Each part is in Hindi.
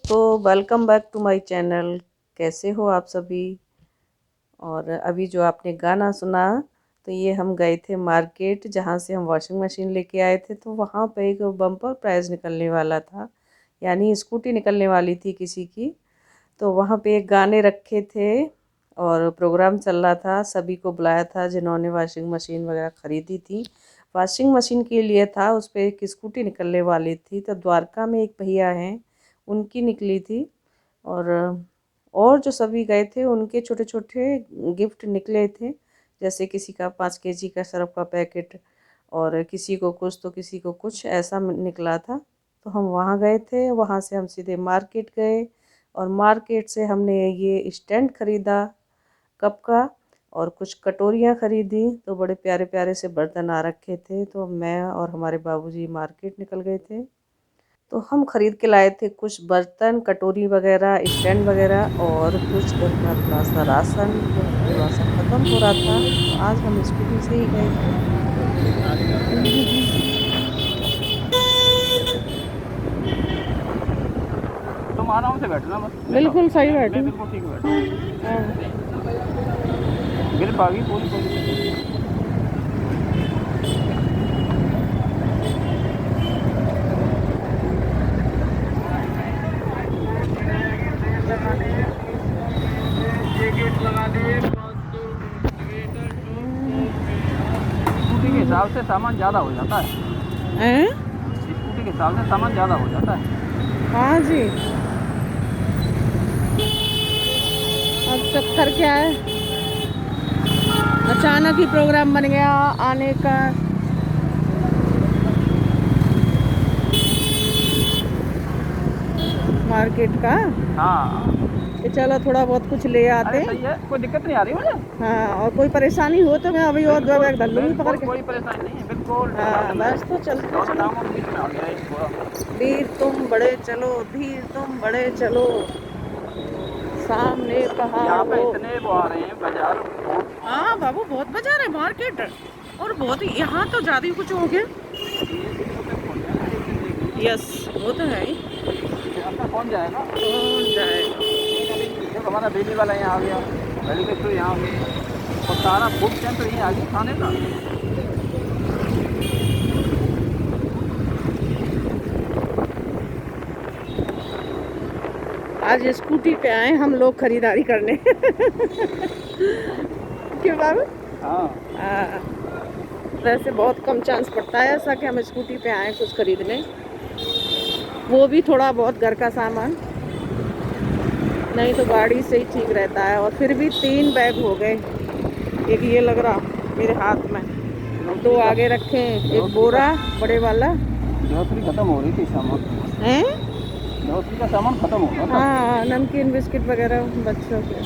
दोस्तों, welcome back to my channel. कैसे हो आप सभी। और अभी जो आपने गाना सुना, तो ये हम गए थे मार्केट, जहाँ से हम वॉशिंग मशीन लेके आए थे। तो वहाँ पे एक बम्पर प्राइज़ निकलने वाला था, यानी स्कूटी निकलने वाली थी किसी की। तो वहाँ पे एक गाने रखे थे और प्रोग्राम चल रहा था। सभी को बुलाया था जिन्होंने वॉशिंग मशीन वगैरह ख़रीदी थी। वॉशिंग मशीन के लिए था, उस पर एक स्कूटी निकलने वाली थी। तो द्वारका में एक भैया हैं, उनकी निकली थी। और जो सभी गए थे उनके छोटे छोटे गिफ्ट निकले थे। जैसे किसी का 5 kg का सर्फ का पैकेट, और किसी को कुछ तो किसी को कुछ, ऐसा निकला था। तो हम वहाँ गए थे, वहाँ से हम सीधे मार्केट गए। और मार्केट से हमने ये स्टैंड ख़रीदा कप का, और कुछ कटोरियाँ ख़रीदी। तो बड़े प्यारे प्यारे से बर्तन आ रखे थे। तो मैं और हमारे बाबूजी मार्केट निकल गए थे। तो हम ख़रीद के लाए थे कुछ बर्तन, कटोरी वगैरह, स्टैंड वगैरह, और कुछ घर का थोड़ा सा राशन जो थोड़ा सा ख़त्म हो रहा था। तो आज हम स्कूटी से ही गए थे। तुम आराम से बैठना बस। बिल्कुल सही मैं बैठे। बिल्कुल ठीक बैठा। ग्रिप आ गई पूरी पूरी। स्कूटी के हिसाब से सामान ज़्यादा हो जाता है। हैं? स्कूटी के हिसाब से सामान ज़्यादा हो जाता है। हाँ जी। अब चक्कर क्या है, अचानक ही प्रोग्राम बन गया आने का। मार्केट का, हाँ, कि चलो थोड़ा बहुत कुछ ले अरे आते। सही है, कोई दिक्कत नहीं आ रही मुझे। हाँ, और कोई परेशानी हो तो मैं अभी और दो बिल्कुल बैग धर लूँगी पकड़ बिल्कुल के। कोई परेशानी नहीं है, बिल्कुल हाँ, बस तो चलते दोनों चलो। टांगों के बीच में आ गया है थोड़ा। धीर तुम बड़े चलो, धीर तुम बड़े चलो, सामने पहाड़ यहाँ पे हो। इतने वो आ रहे हैं बाजार। हाँ बाबू, बहुत बाजार है मार्केट। और बहुत ही, यहाँ तो ज़्यादा ही कुछ हो गया। यस, वो तो है ही। आपका कौन जाएगा? कौन जाएगा। देखो हमारा बिजली वाला यहाँ आ गया, मेडिकल स्टोर यहाँ आ गया, और सारा फूड सेंटर यहीं आ गया खाने का। आज स्कूटी पे आए हम लोग खरीदारी करने। क्यों बाबू। हाँ, हाँ, वैसे बहुत कम चांस पड़ता है ऐसा कि हम स्कूटी पे आए कुछ खरीदने, वो भी थोड़ा बहुत घर का सामान। नहीं तो गाड़ी से ही ठीक रहता है। और फिर भी 3 बैग हो गए। एक ये लग रहा मेरे हाथ में, 2 ग्रोसरी का आगे रखे हैं, एक ग्रोसरी का बोरा बड़े वाला ग्रोसरी खत्म हो रही थी सामान। है। ग्रोसरी का सामान खत्म हो रहा था। हाँ, नमकीन बिस्किट वगैरह बच्चों के।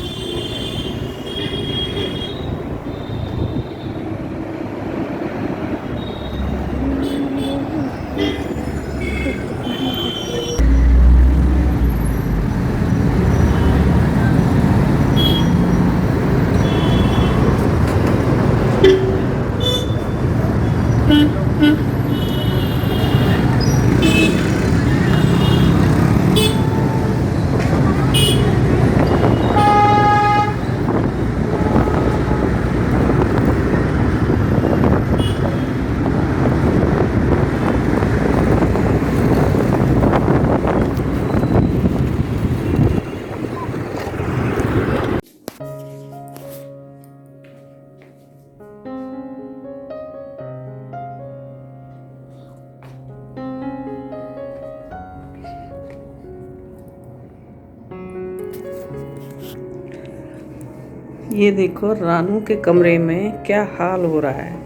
ये देखो रानू के कमरे में क्या हाल हो रहा है।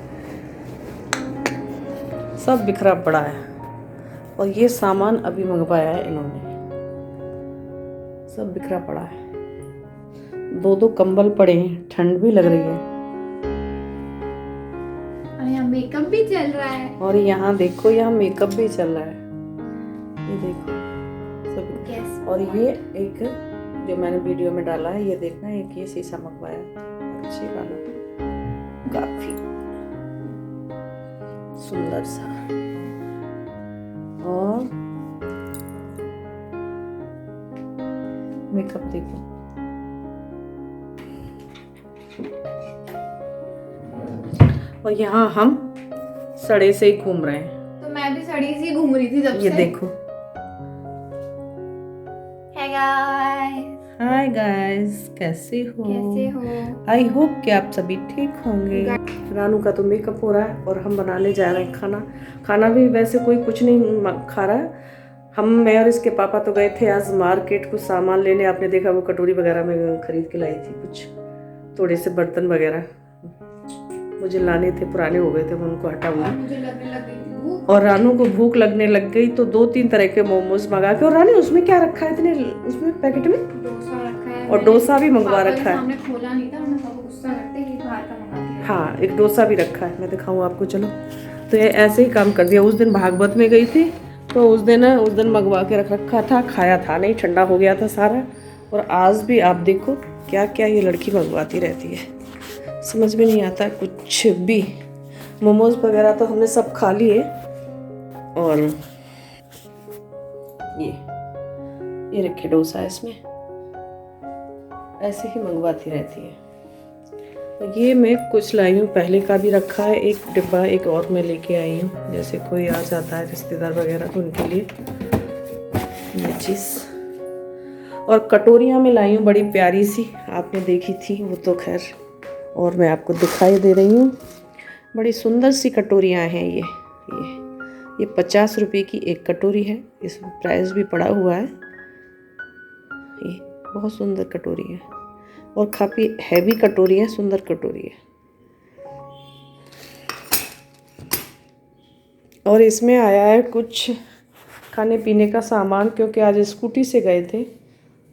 सब बिखरा पड़ा है। और ये सामान अभी मंगवाया है इन्होंने, सब बिखरा पड़ा है। 2 कंबल पड़े हैं, ठंड भी लग रही है। और यहाँ मेकअप भी चल रहा है। और यहाँ देखो, यहाँ मेकअप भी चल रहा है। ये देखो सब। और ये एक जो मैंने वीडियो में डाला है, ये देखना, एक ये शीशा मंगवाया अच्छे वाला, काफी सुंदर सा। और मेकअप देखो। और यहाँ हम सड़े से ही घूम रहे हैं। तो मैं भी सड़ी सी घूम रही थी जब ये से। देखो। Hey guys, हाय गाइस, कैसे हो? कैसे हो? आई होप कि आप सभी ठीक होंगे। रानू का तो मेकअप हो रहा है और हम बनाने जा रहे हैं खाना। खाना भी वैसे कोई कुछ नहीं खा रहा है। मैं और इसके पापा तो गए थे आज मार्केट कुछ सामान लेने। आपने देखा वो कटोरी वगैरह में खरीद के लाई थी, कुछ थोड़े से बर्तन वगैरह मुझे लाने थे, पुराने हो गए थे, मैं उनको हटाऊंगी। मुझे लगने लग गई थी भूख। और रानू को भूख लगने लग गई तो 2-3 तरह के मोमोज मंगा के। और रानी उसमें क्या रखा है इतने, उसमें पैकेट में डोसा रखा है और डोसा भी मंगवा रखा है। हमने खोला नहीं था, हमने पापा गुस्सा करते कि बाहर का मंगा दिया। हाँ, एक डोसा भी रखा है, मैं दिखाऊँ आपको। चलो, तो ये ऐसे ही काम कर दिया। उस दिन भागवत में गई थी तो उस दिन मंगवा के रख रखा था, खाया था नहीं, ठंडा हो गया था सारा। और आज भी आप देखो क्या क्या ये लड़की मंगवाती रहती है, समझ में नहीं आता कुछ भी। मोमोज वगैरह तो हमने सब खा लिए और ये रखे डोसा, इसमें ऐसे ही मंगवाती रहती है। ये मैं कुछ लाई हूँ, पहले का भी रखा है एक डिब्बा, एक और मैं लेके आई हूँ, जैसे कोई आ जाता है रिश्तेदार वगैरह तो उनके लिए ये चीज़। और कटोरियाँ में लाई हूँ बड़ी प्यारी सी, आपने देखी थी वो तो खैर, और मैं आपको दिखाई दे रही हूँ। बड़ी सुंदर सी कटोरियाँ हैं ये 50 रुपये की एक कटोरी है, इसमें प्राइस भी पड़ा हुआ है। ये बहुत सुंदर कटोरी है और काफ़ी हैवी कटोरी है, सुंदर कटोरी है। और इसमें आया है कुछ खाने पीने का सामान, क्योंकि आज स्कूटी से गए थे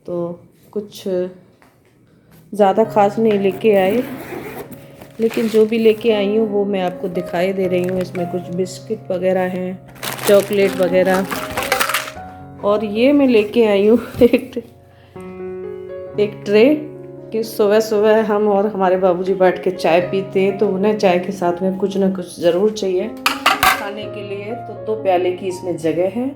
तो कुछ ज़्यादा खास नहीं लेके आए, लेकिन जो भी लेके आई हूँ वो मैं आपको दिखाई दे रही हूँ। इसमें कुछ बिस्किट वगैरह हैं, चॉकलेट वगैरह। और ये मैं लेके आई हूँ एक ट्रे कि सुबह सुबह हम और हमारे बाबूजी बैठ के चाय पीते हैं तो उन्हें चाय के साथ में कुछ ना कुछ ज़रूर चाहिए खाने के लिए। तो 2 प्याले की इसमें जगह है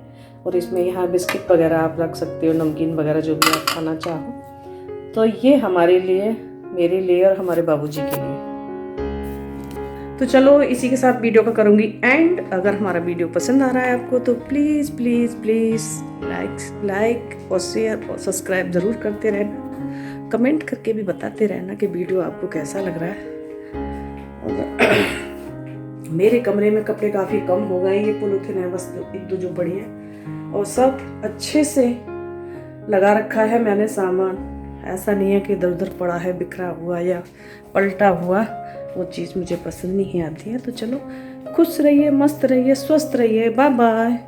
और इसमें यहाँ बिस्किट वगैरह आप रख सकते हो, नमकीन वगैरह जो भी आप खाना चाहो। तो ये हमारे लिए, मेरे लिए और हमारे बाबूजी के लिए। तो चलो इसी के साथ वीडियो का करूँगी एंड। अगर हमारा वीडियो पसंद आ रहा है आपको तो प्लीज़ प्लीज़ प्लीज़ लाइक और शेयर और सब्सक्राइब ज़रूर करते रहना। कमेंट करके भी बताते रहना कि वीडियो आपको कैसा लग रहा है। और मेरे कमरे में कपड़े काफ़ी कम हो गए, ये पॉलीथिन है बस 1-2 जो बड़ी है, और सब अच्छे से लगा रखा है मैंने सामान। ऐसा नहीं है कि इधर उधर पड़ा है बिखरा हुआ या पलटा हुआ, वो चीज़ मुझे पसंद नहीं आती है। तो चलो खुश रहिए, मस्त रहिए, स्वस्थ रहिए। Bye bye.